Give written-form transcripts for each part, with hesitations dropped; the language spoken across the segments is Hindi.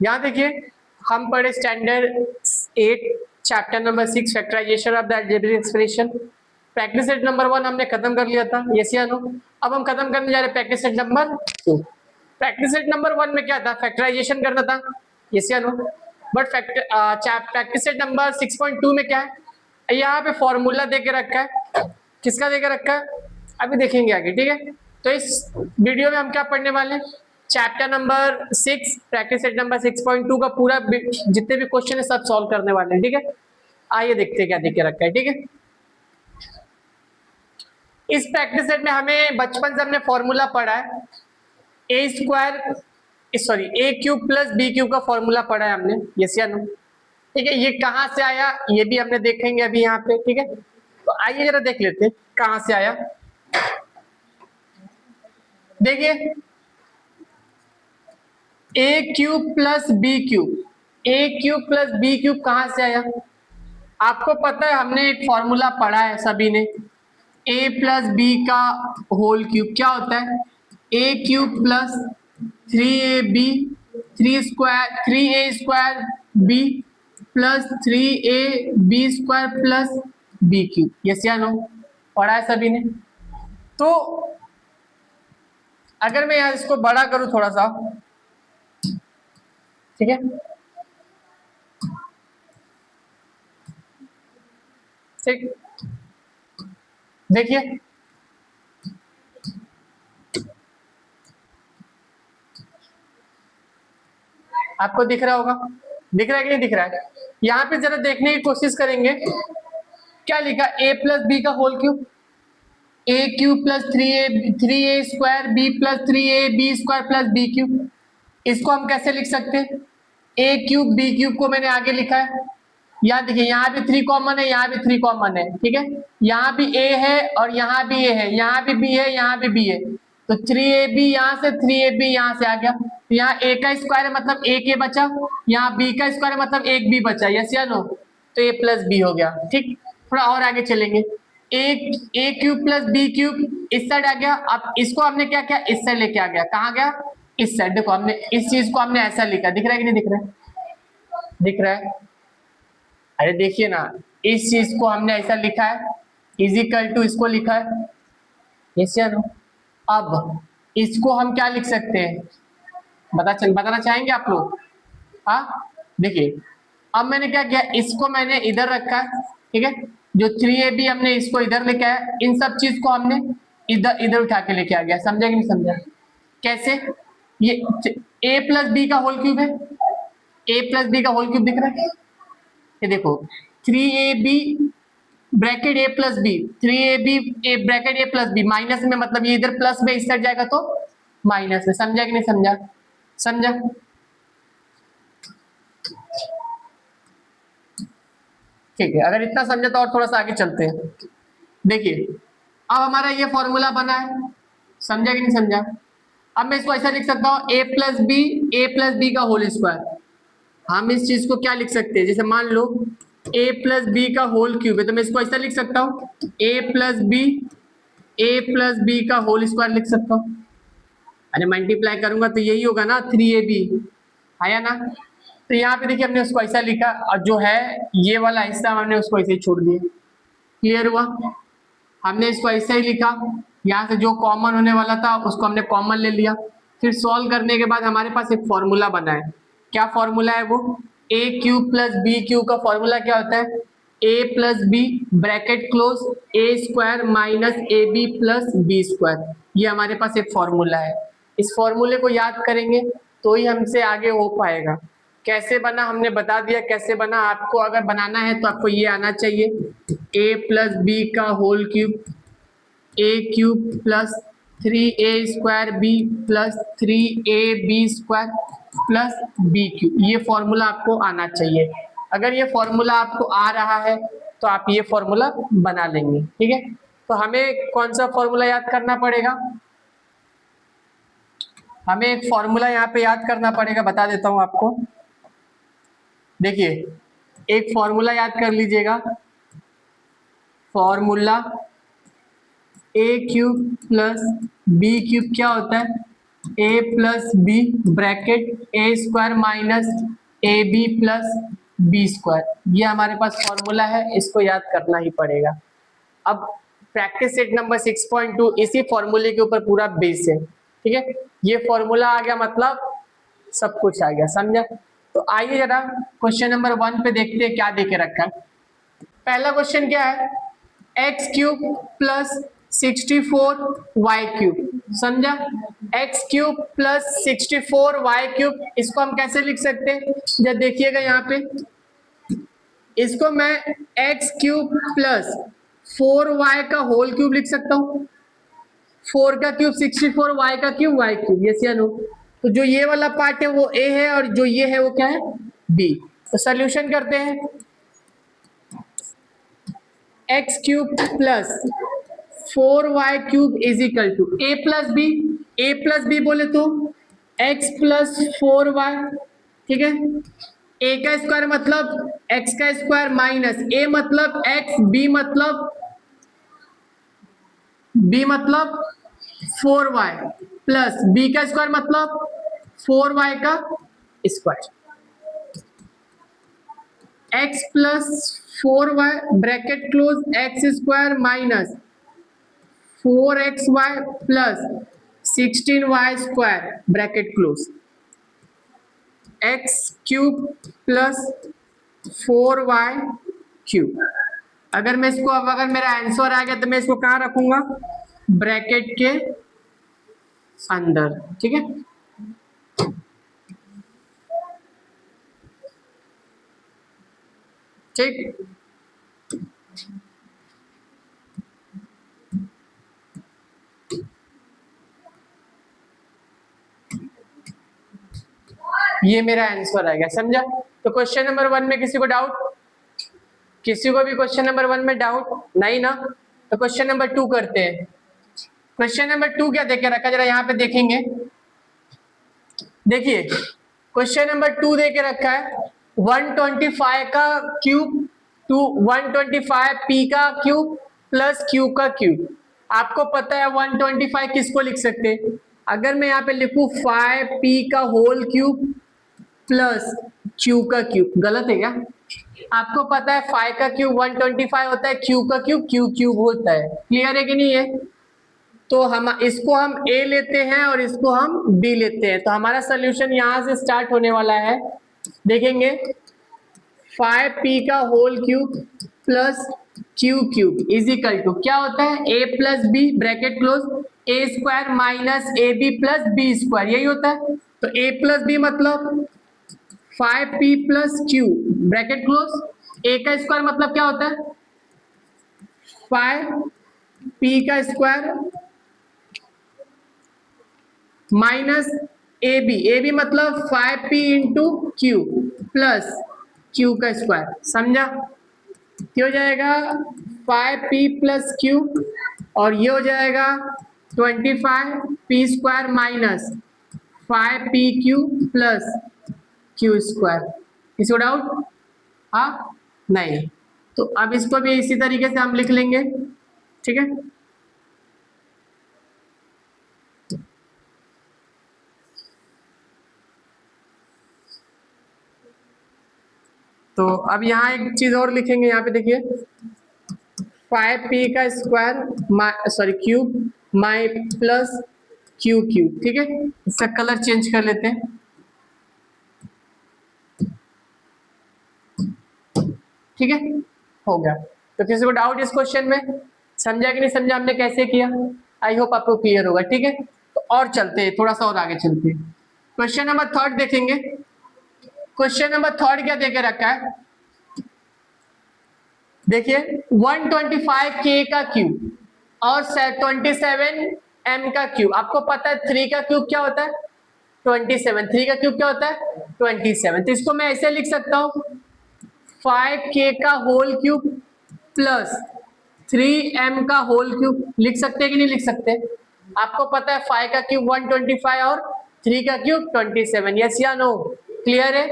यहाँ देखिए हम पढ़े standard 8 chapter number 6 factorisation of the algebraic expression. Practice set number 1 हमने खत्म कर लिया था, यस या नो। अब हम खत्म करने जा रहे हैं practice set number 2। Practice set number 1 में क्या था, फैक्टराइजेशन करना था, यस या no. But practice set number 6.2 में क्या है, यहाँ पे फॉर्मूला दे के रखा है। किसका दे के रखा है अभी देखेंगे आगे, ठीक है। तो इस वीडियो में हम क्या पढ़ने वाले हैं, chapter number 6 practice set number 6.2 का पूरा जितने भी क्वेश्चन है सब सॉल्व करने वाले हैं, ठीक है। आइए देखते हैं क्या देख के रखा है, ठीक है। इस प्रैक्टिस सेट में हमें बचपन से हमने फॉर्मूला पढ़ा है, A cube plus B cube का फॉर्मूला पढ़ा है हमने, यस या नो। ठीक है, ये कहां से आया ये भी हमने देखेंगे अभी यहाँ पे, ठीक है। तो आइए जरा देख लेते हैं कहां से आया। देखिए ए cube plus B cube, A cube plus B cube कहां से आया, आपको पता है हमने एक फॉर्मूला पढ़ा है सभी ने, ए प्लस बी का होल क्यूब क्या होता है, A cube plus 3ab 3a B plus 3ab² plus B cube, yes या नो, पढ़ा है सभी ने। तो अगर मैं यहाँ इसको बड़ा करूं थोड़ा सा, ठीक है, ठीक, देखिए आपको दिख रहा होगा, दिख रहा है कि नहीं दिख रहा है, यहाँ पे जरा देखने की कोशिश करेंगे क्या लिखा, ए प्लस बी का whole cube, A cube plus 3a² B plus 3ab² plus B cube. इसको हम कैसे लिख सकते हैं, ए क्यूब बी क्यूब को मैंने आगे लिखा है, यहाँ देखिए यहाँ भी 3 कॉमन है, यहाँ भी 3 कॉमन है, ठीक है। यहाँ भी a है और यहाँ भी a है, यहाँ भी b है, यहाँ भी b है, तो 3ab यहाँ से 3ab यहाँ से आ गया, तो यहाँ a का स्क्वायर है मतलब एक a बचा, यहाँ b का स्क्वायर है मतलब एक b बचा, यस या नो, तो a प्लस b हो गया, ठीक। थोड़ा और आगे चलेंगे, ए क्यूब प्लस बी क्यूब इस साइड आ गया, अब इसको हमने क्या किया, इस साइड लेके आ गया, कहाँ गया, इस साइड। देखो हमने इस चीज को हमने ऐसा लिखा, दिख रहा है कि नहीं दिख रहा है, दिख रहा है, अरे देखिए ना, इस चीज को हमने ऐसा लिखा है, इजिकल टू इसको लिखा है, यस या नो। अब इसको हम क्या लिख सकते हैं, बताना चाहेंगे आप लोग, हाँ देखिए अब मैंने क्या किया, इसको मैंने इधर रखा है, ठीक है, जो 3ab हमने इसको इधर लेके आया, इन सब चीज को हमने इधर इधर उठा के लेके आ गया, समझा कि नहीं समझा, कैसे, ये a प्लस बी का होल क्यूब है, a प्लस बी का होल क्यूब दिख रहा है, ये देखो 3ab bracket a plus B, 3ab bracket a plus B, minus में मतलब ये इधर प्लस में इस साइड जाएगा तो माइनस में, समझा कि नहीं समझा, समझा, ठीक है। अगर इतना समझा तो और थोड़ा सा आगे चलते हैं, देखिए अब हमारा ये फॉर्मूला बना है, समझा कि नहीं समझा। अब मैं इसको ऐसा लिख सकता हूँ ए प्लस बी का होल स्क्वायर, हम इस चीज को क्या लिख सकते हैं, जैसे मान लो a प्लस बी का होल क्यूब है, तो मैं इसको ऐसा लिख सकता हूँ a प्लस बी का होल स्क्वायर लिख सकता हूँ, अरे मल्टीप्लाई करूंगा तो यही होगा ना, 3ab आया ना। तो यहाँ पे देखिए हमने उसको ऐसा लिखा, और जो है ये वाला हिस्सा हमने उसको ऐसे ही छोड़ दिया, क्लियर हुआ, हमने इसको ऐसा ही लिखा, यहाँ से जो कॉमन होने वाला था उसको हमने कॉमन ले लिया, फिर सॉल्व करने के बाद हमारे पास एक फॉर्मूला बना है, क्या फॉर्मूला है वो, A cube plus B cube का फॉर्मूला क्या होता है, A plus B bracket close a² minus ab plus b², ये हमारे पास एक फॉर्मूला है। इस फॉर्मूले को याद करेंगे तो ही हमसे आगे हो पाएगा। कैसे बना हमने बता दिया, कैसे बना, आपको अगर बनाना है तो आपको ये आना चाहिए, a प्लस बी का whole cube, A cube plus 3a² b plus 3ab² plus B cube, ये फॉर्मूला आपको आना चाहिए। अगर ये फॉर्मूला आपको आ रहा है तो आप ये फॉर्मूला बना लेंगे, ठीक है। तो हमें कौन सा फॉर्मूला याद करना पड़ेगा, हमें एक फॉर्मूला यहाँ पे याद करना पड़ेगा, बता देता हूँ आपको। देखिए एक फॉर्मूला याद कर लीजिएगा, formula A cube plus B cube क्या होता है, A plus B bracket A square minus A B plus B square. ये हमारे पास फॉर्मूला है, इसको याद करना ही पड़ेगा। अब प्रैक्टिस सेट नंबर 6.2 इसी फॉर्मूले के ऊपर पूरा बेस है, ठीक है। ये फॉर्मूला आ गया मतलब सब कुछ आ गया, समझा। तो आइए जरा क्वेश्चन नंबर 1 पे देखते हैं क्या देके रखा है। पहला क्वेश्चन क्या है, X cube plus 64 Y cube, समझा। X cube plus 64 Y cube, इसको हम कैसे लिख सकते हैं, जब देखिएगा यहाँ पे, इसको मैं एक्स क्यूब प्लस 4y का होल क्यूब लिख सकता हूँ। 4 का क्यूब 64, y का क्यूब y क्यूब, यस या नो। तो जो ये वाला पार्ट है वो a है और जो ये है वो क्या है b। तो सॉल्यूशन करते हैं, X cube plus 4y cube is equal to a plus B. a plus B बोले तो x प्लस 4y, ठीक है। a का स्क्वायर मतलब x का स्क्वायर माइनस a मतलब x, b मतलब 4y प्लस b का स्क्वायर मतलब 4y का square, x plus 4y bracket close x square minus 4xy plus 16y square bracket close, x cube plus 4y cube. अगर मैं इसको, अब अगर मेरा आंसर आ गया तो मैं इसको कहाँ रखूंगा, ब्रैकेट के अंदर, ठीक है। ठीक, ये मेरा आंसर आ गया, समझा। तो क्वेश्चन नंबर 1 में किसी को डाउट, किसी को भी क्वेश्चन नंबर 1 में डाउट नहीं ना। तो क्वेश्चन नंबर 2 करते हैं। क्वेश्चन नंबर 2 क्या देके रखा, जरा यहाँ पे देखेंगे। देखिए क्वेश्चन नंबर 2 देके रखा है 125 का क्यूब टू 125 पी का क्यूब प्लस क्यू का क्यूब। आपको पता है 125 किसको लिख सकते हैं, अगर मैं यहाँ पे लिखूं 5p का होल क्यूब प्लस q का क्यूब, गलत है क्या। आपको पता है 5 का क्यूब 125 होता है, q का क्यूब q क्यूब होता है, क्लियर है कि नहीं है। तो हम इसको हम a लेते हैं और इसको हम b लेते हैं। तो हमारा सोल्यूशन यहां से स्टार्ट होने वाला है, देखेंगे 5p का whole cube plus q cube is equal to क्या होता है, a plus B bracket close A square minus A B plus B square, यही होता है। तो a प्लस बी मतलब 5p plus q bracket close, a का स्क्वायर मतलब क्या होता है 5p का स्क्वायर माइनस ए बी मतलब 5p into Q plus q का स्क्वायर, समझा। क्या हो जाएगा 5p प्लस q और ये हो जाएगा 25p square minus 5p Q plus Q square. किसी को डाउट, हाँ नहीं। तो अब इसको भी इसी तरीके से हम लिख लेंगे, ठीक है। तो अब यहाँ एक चीज और लिखेंगे, यहाँ पे देखिए 5p का स्क्वायर सॉरी क्यूब माई प्लस क्यू क्यूब, ठीक है। इसका कलर चेंज कर लेते हैं, ठीक है, हो गया। तो किसी को डाउट इस क्वेश्चन में, समझा कि नहीं समझा हमने कैसे किया, आई होप आपको क्लियर होगा, ठीक है। तो और चलते हैं, थोड़ा सा और आगे चलते हैं। क्वेश्चन नंबर 3 देखेंगे। क्वेश्चन नंबर 3 क्या देके रखा है, देखिए 125k का क्यूब और 27m का क्यूब। आपको पता है 3 का क्यूब क्या होता है 27, 3 का क्यूब क्या होता है 27। तो इसको मैं ऐसे लिख सकता हूं 5k का होल क्यूब प्लस 3m का होल क्यूब, लिख सकते हैं कि नहीं लिख सकते। आपको पता है 5 का क्यूब 125 और 3 का क्यूब 27, यस या नो, क्लियर है,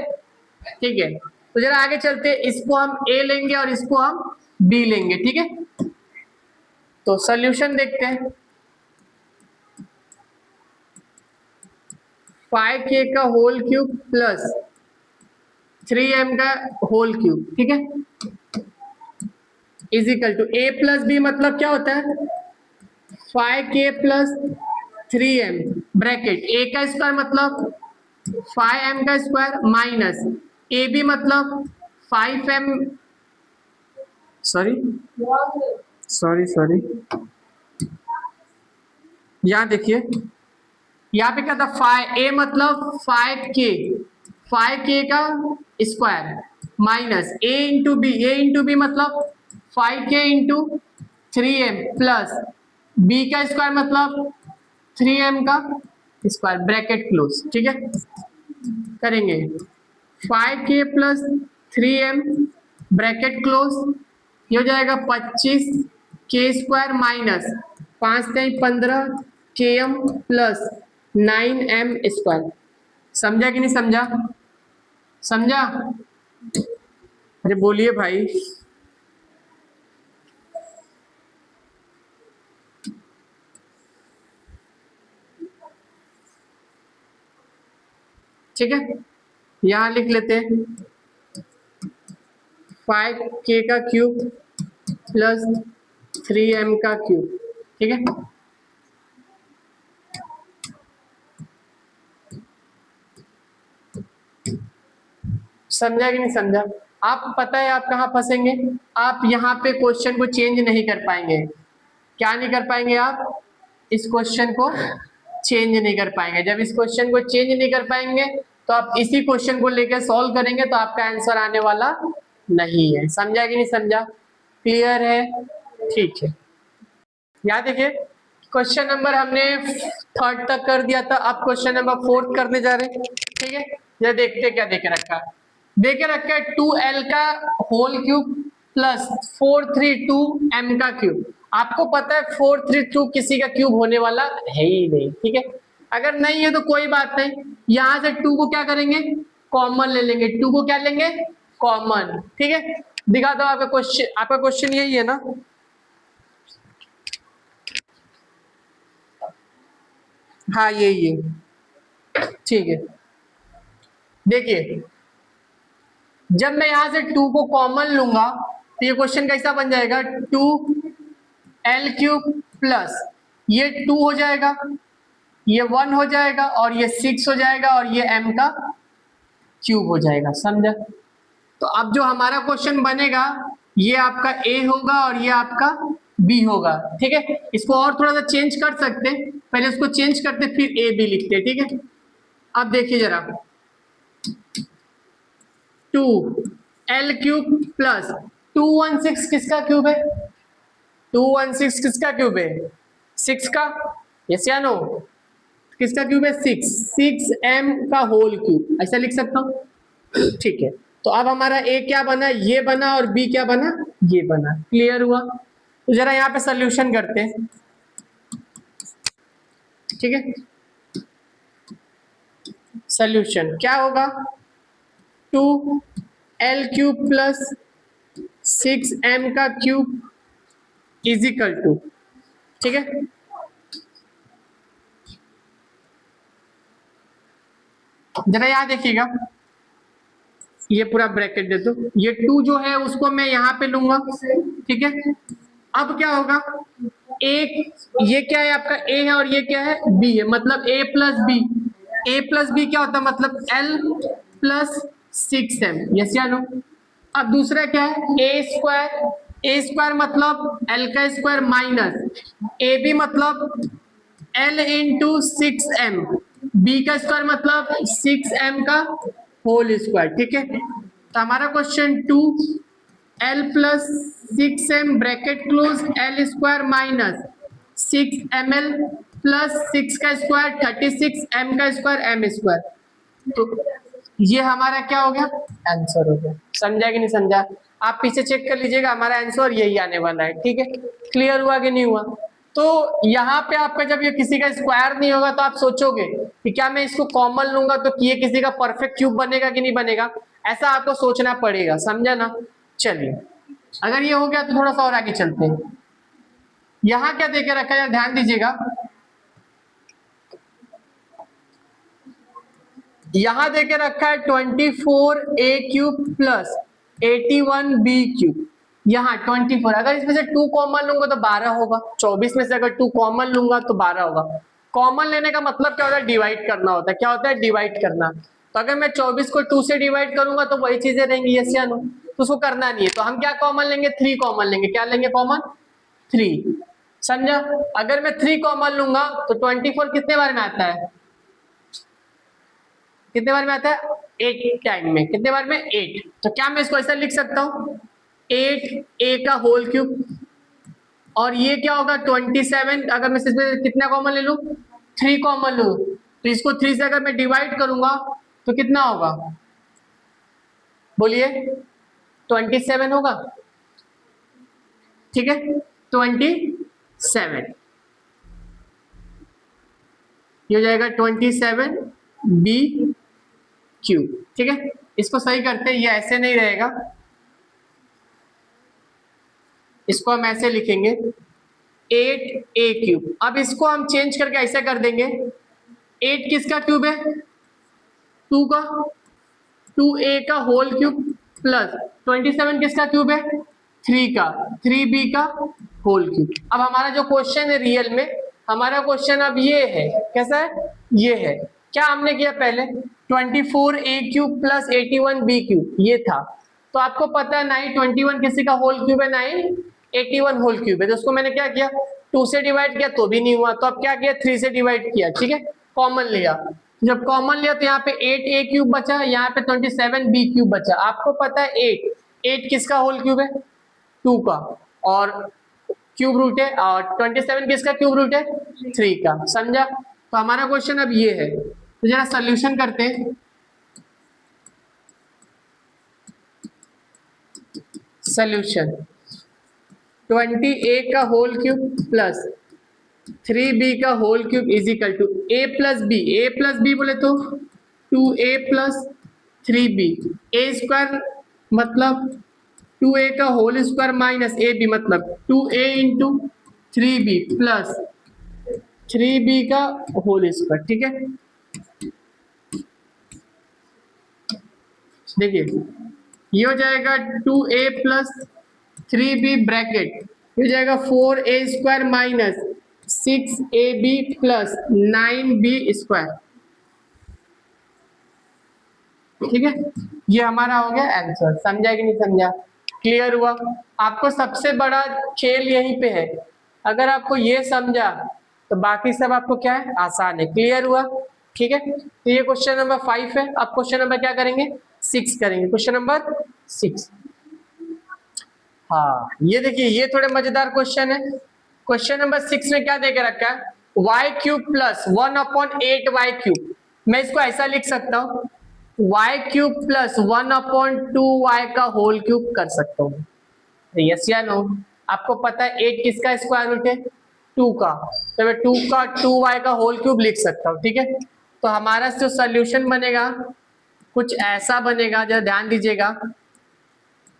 ठीक है। तो जरा आगे चलते हैं, इसको हम a लेंगे और इसको हम b लेंगे, ठीक है। तो सॉल्यूशन देखते हैं। 5k का होल क्यूब प्लस 3m का होल क्यूब, ठीक है, is equal to a plus B मतलब क्या होता है 5k plus 3m bracket a का स्क्वायर मतलब 5m का स्क्वायर माइनस ए बी मतलब 5m, सॉरी सॉरी सॉरी, यहाँ देखिए यहाँ पे क्या था 5a मतलब 5k का square minus a into B मतलब 5k into 3m plus b का स्क्वायर मतलब 3m का स्क्वायर ब्रैकेट क्लोज, ठीक है, करेंगे 5k plus 3m bracket close, ये हो जाएगा 25k square minus 5×15 km plus 9m square. समझा कि नहीं समझा? समझा? अरे बोलिए भाई। ठीक है, यहां लिख लेते हैं 5k का क्यूब प्लस 3m का क्यूब, ठीक है, समझा कि नहीं समझा? आप पता है आप कहाँ फंसेंगे, आप यहाँ पे क्वेश्चन को चेंज नहीं कर पाएंगे। क्या नहीं कर पाएंगे आप? इस क्वेश्चन को चेंज नहीं कर पाएंगे। जब इस क्वेश्चन को चेंज नहीं कर पाएंगे तो आप इसी क्वेश्चन को लेकर सॉल्व करेंगे तो आपका आंसर आने वाला नहीं है। समझा कि नहीं समझा? क्लियर है? ठीक है, याद देखिए क्वेश्चन नंबर हमने 3rd तक कर दिया था, अब क्वेश्चन नंबर 4th करने जा रहे हैं। ठीक है, ये देखते क्या देके रखा, देके रखा है 2l का होल क्यूब प्लस 432m का क्यूब। आपको पता है 432 किसी का क्यूब होने वाला है ही नहीं, ठीक है, अगर नहीं है तो कोई बात नहीं, यहां से 2 को क्या करेंगे कॉमन ले लेंगे, 2 को क्या लेंगे कॉमन, ठीक है, दिखा दो आपका क्वेश्चन यही है ना, हाँ यही है, ठीक है। देखिए जब मैं यहां से 2 को कॉमन लूंगा तो ये क्वेश्चन कैसा बन जाएगा 2l क्यूब प्लस ये 2 हो जाएगा, ये 1 हो जाएगा और ये 6 हो जाएगा और ये m का क्यूब हो जाएगा। समझा? तो अब जो हमारा क्वेश्चन बनेगा ये आपका a होगा और ये आपका b होगा, ठीक है, इसको और थोड़ा सा चेंज कर सकते हैं, पहले इसको चेंज करते फिर a b लिखते, ठीक है। अब देखिए जरा 2l क्यूब प्लस 216 किसका क्यूब है 216 किसका क्यूब है 6 का, यस या नो, किसका क्यूब है 6m का होल क्यूब, ऐसा लिख सकता हूं, ठीक है। तो अब हमारा a क्या बना ये बना और b क्या बना ये बना, क्लियर हुआ? तो जरा यहाँ पे सोल्यूशन करते हैं, ठीक है, सोल्यूशन क्या होगा 2l क्यूब प्लस 6m का क्यूब इज इक्वल टू, ठीक है, जरा यहां देखिएगा ये पूरा ब्रैकेट दे दो, ये 2 जो है उसको मैं यहाँ पे लूंगा, ठीक है। अब क्या होगा एक ये क्या है आपका a है और ये क्या है b है, मतलब a प्लस बी क्या होता है मतलब l प्लस 6m, यस या नो। अब दूसरा क्या है a स्क्वायर मतलब l का स्क्वायर माइनस ए बी मतलब l इंटू 6m, b का स्क्वायर मतलब 6m का होल स्क्वायर, ठीक है। तो हमारा question 2l plus 6m bracket close l square minus 6ml plus 6 का स्क्वायर 36m का स्क्वायर m स्क्वायर, तो ये हमारा क्या हो गया आंसर हो गया। समझा कि नहीं समझा? आप पीछे चेक कर लीजिएगा, हमारा आंसर यही आने वाला है, ठीक है। क्लियर हुआ कि नहीं हुआ? तो यहाँ पे आपका जब ये किसी का स्क्वायर नहीं होगा तो आप सोचोगे कि क्या मैं इसको कॉमन लूंगा तो ये किसी का परफेक्ट क्यूब बनेगा कि नहीं बनेगा, ऐसा आपको सोचना पड़ेगा, समझा ना। चलिए अगर ये हो गया तो थोड़ा सा और आगे चलते हैं। यहाँ क्या देके रखा है ध्यान दीजिएगा, यहां देके रखा है 24a³ प्लस 81b³। यहाँ 24, अगर इसमें से 2 कॉमन लूंगा तो 12 होगा। 24 में से अगर 2 कॉमन लूंगा तो 12 होगा। कॉमन लेने का मतलब क्या होता है? डिवाइड करना होता है। क्या होता है? डिवाइड करना। तो अगर मैं 24 को 2 से डिवाइड करूंगा तो वही चीजें रहेंगी, यस या नो? तो उसको करना नहीं है, तो हम क्या कॉमन लेंगे? 3 कॉमन लेंगे। क्या लेंगे कॉमन? 3। समझा? अगर मैं 3 कॉमन लूंगा तो 24 कितने बार में आता है? कितने बार में आता है? 8 टाइम में। कितने बार में? 8। तो क्या मैं इसको ऐसा लिख सकता हूँ? 8a³ और ये क्या होगा? 27। अगर मैं इसमें कितना कॉमन ले लूं? 3 कॉमन लूं तो इसको 3 से अगर मैं डिवाइड करूंगा तो कितना होगा? बोलिए। 27 होगा। ठीक है, 27 ये हो जाएगा 27b³। ठीक है, इसको सही करते हैं। ये ऐसे नहीं रहेगा, इसको हम ऐसे लिखेंगे 8a³। अब इसको हम चेंज करके ऐसे कर देंगे, 8 किसका क्यूब है? 2 का, 2a का होल क्यूब प्लस 27 किसका क्यूब है? 3 का, 3b का होल क्यूब। अब हमारा जो क्वेश्चन है रियल में, हमारा क्वेश्चन अब ये है, कैसा है? ये है। क्या हमने किया पहले? 24a³ प्लस 81b³ ये था। तो आपको पता है 921 किसी का होल क्यूब है, 981 होल क्यूब है। तो उसको मैंने क्या किया? 2 से डिवाइड किया तो भी नहीं हुआ, तो अब क्या किया? 3 से डिवाइड किया। ठीक है, कॉमन लिया। जब कॉमन लिया तो यहाँ पे 8a³ बचा, यहाँ पे 27b³ बचा। आपको पता है 8 किसका होल क्यूब है? 2 का, और क्यूब रूट है, और 27 किसका क्यूब रूट है? 3 का। समझा? तो हमारा क्वेश्चन अब ये है। तो जरा सोल्यूशन करते हैं। सोल्यूशन 20a का होल क्यूब प्लस 3b का whole cube is equal to a plus B. a plus B बोले तो 2a plus 3b। a square मतलब 2a का होल स्क्वायर माइनस ab मतलब 2a into 3b plus 3b का होल स्क्वायर। ठीक है, देखिए ये हो जाएगा 2a प्लस 3b ब्रैकेट, ये हो जाएगा 4a square minus 6ab plus 9b square. ठीक है, ये हमारा हो गया आंसर। समझा कि नहीं समझा? क्लियर हुआ? आपको सबसे बड़ा खेल यहीं पे है। अगर आपको ये समझा तो बाकी सब आपको क्या है? आसान है। क्लियर हुआ? ठीक है, तो ये क्वेश्चन नंबर 5 है। अब क्वेश्चन नंबर क्या करेंगे? 6 करेंगे। Question number 6। हाँ, ये देखिए, ये थोड़े मजेदार क्वेश्चन है। क्वेश्चन नंबर 6 में क्या देके रखा है? y³ plus 1/8y³। मैं इसको ऐसा लिख सकता हूँ, y³ प्लस 1/2y का होल क्यूब कर सकता हूँ। यस या नो? आपको पता है 8 किसका स्क्वायर रूट है? 2 का, तो मैं 2 का 2y का होल क्यूब लिख सकता हूँ। ठीक है, तो हमारा जो सोल्यूशन बनेगा कुछ ऐसा बनेगा, जरा ध्यान दीजिएगा।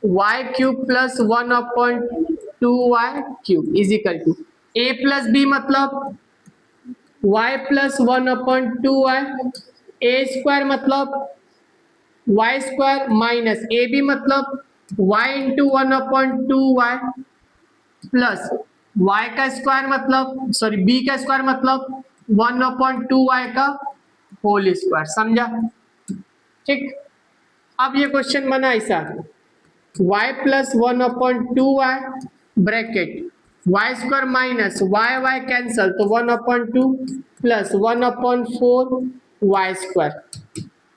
y³ plus 1/2y³ is equal to a plus B मतलब y plus 1/2y, a square मतलब y square minus A B मतलब y into 1/2y plus y का स्क्वायर मतलब सॉरी b का स्क्वायर मतलब 1/2y का होल स्क्वायर। समझा? ठीक, अब ये क्वेश्चन बना ऐसा, y plus 1/2y bracket y square minus y cancel तो 1/2 प्लस 1/4y स्क्वायर।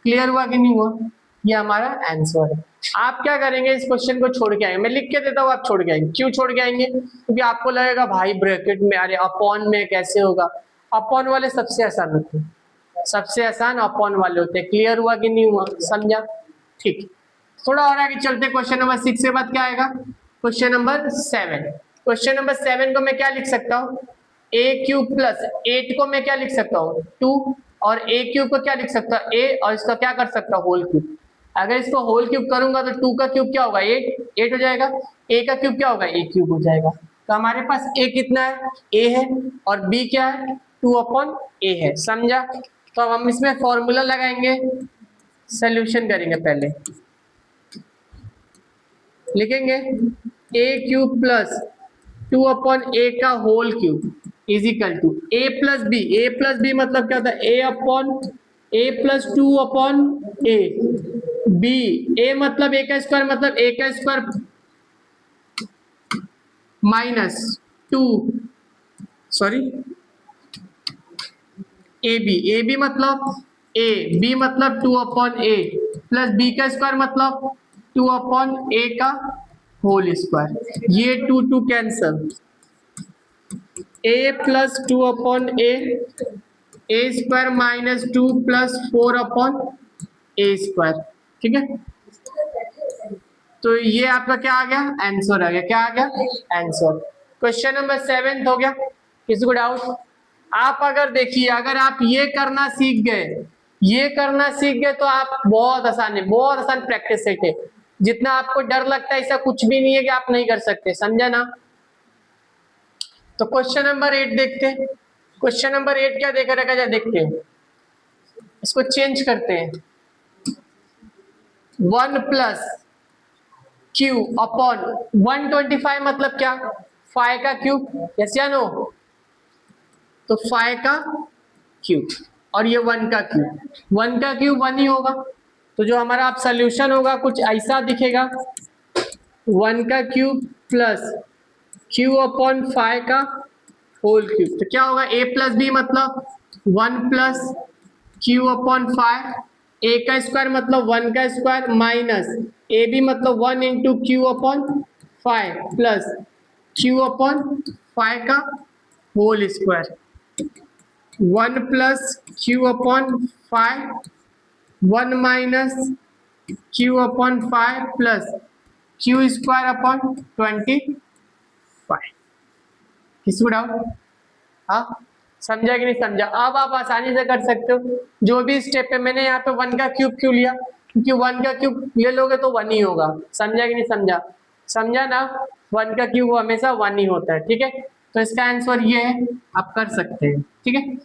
क्लियर हुआ कि नहीं हुआ? ये हमारा आंसर है। आप क्या करेंगे? इस क्वेश्चन को छोड़ के आएंगे। मैं लिख के देता हूँ, आप छोड़ के आएंगे। क्यों छोड़ के आएंगे? क्योंकि आपको लगेगा भाई ब्रैकेट में, अरे अपॉन में कैसे होगा? अपॉन वाले सबसे आसान होते हैं, सबसे आसान अपॉन वाले होते हैं। क्लियर हुआ कि नहीं हुआ? समझा? ठीक, थोड़ा और आगे चलते हैं। क्वेश्चन नंबर 6 के बाद क्या आएगा? Question number 7। क्वेश्चन नंबर 7 को मैं क्या लिख सकता हूँ? a³ प्लस 8 को मैं क्या लिख सकता हूँ? 2, और a³ को क्या लिख सकता हूँ? a, और इसका क्या कर सकता हूँ? Whole cube. अगर इसको होल क्यूब करूंगा तो 2 का क्यूब क्या होगा? 8 हो जाएगा। a का क्यूब क्या होगा? a³ हो जाएगा। तो हमारे पास a कितना है? a है, और b क्या है? 2/a है। समझा? तो अब हम इसमें फॉर्मूला लगाएंगे, सॉल्यूशन करेंगे। पहले लिखेंगे A cube plus 2 upon A का whole cube is equal to A plus B. A plus B मतलब क्या होता है, A upon A plus 2 upon A B. A मतलब ए का स्क्वायर, मतलब ए का square minus 2, sorry A B मतलब ए, बी मतलब 2 अपॉन ए प्लस बी का स्क्वायर मतलब 2 अपॉन ए का होल स्क्वायर। ये 2 2 कैंसल, ए प्लस 2 अपॉन ए स्क्वायर माइनस 2 प्लस 4 अपॉन ए स्क्वायर। ठीक है, तो ये आपका क्या आ गया, आंसर आ गया। क्या आ गया, आंसर। क्वेश्चन नंबर 7 हो गया। किसी को डाउट? आप अगर देखिए, अगर आप ये करना सीख गए, ये करना सीख गए तो आप बहुत आसान है, बहुत आसान प्रैक्टिस सेट है। जितना आपको डर लगता है ऐसा कुछ भी नहीं है कि आप नहीं कर सकते, समझा ना। तो क्वेश्चन नंबर 8 देखते हैं। क्वेश्चन नंबर 8 क्या देखा रखा जाए, देखते हैं। इसको चेंज करते हैं। 1 प्लस क्यू अपॉन 125 मतलब क्या, 5 का क्यूब, यस या नो। तो 5 का क्यूब और ये 1 का क्यूब। 1 का क्यूब 1 ही होगा, तो जो हमारा आप सोल्यूशन होगा कुछ ऐसा दिखेगा, 1 का क्यूब प्लस क्यू अपॉन 5 का होल क्यूब। तो क्या होगा, ए प्लस बी मतलब 1 प्लस क्यू अपॉन 5, ए का स्क्वायर मतलब 1 का स्क्वायर माइनस ए बी मतलब 1 into Q upon 5 plus Q upon 5 का whole square. 1 plus Q upon 5, 1 minus Q upon 5 plus Q square upon 25। किसी को डाउट? हाँ, समझा कि नहीं समझा? अब आप आसानी से कर सकते हो जो भी स्टेप है। मैंने यहाँ पे 1 का क्यूब क्यों लिया, क्योंकि 1 का क्यूब ले लोगे तो 1 ही होगा। समझा कि नहीं समझा? समझा ना, 1 का क्यूब हमेशा 1 ही होता है। ठीक है, तो इसका आंसर ये है, आप कर सकते हैं। ठीक है।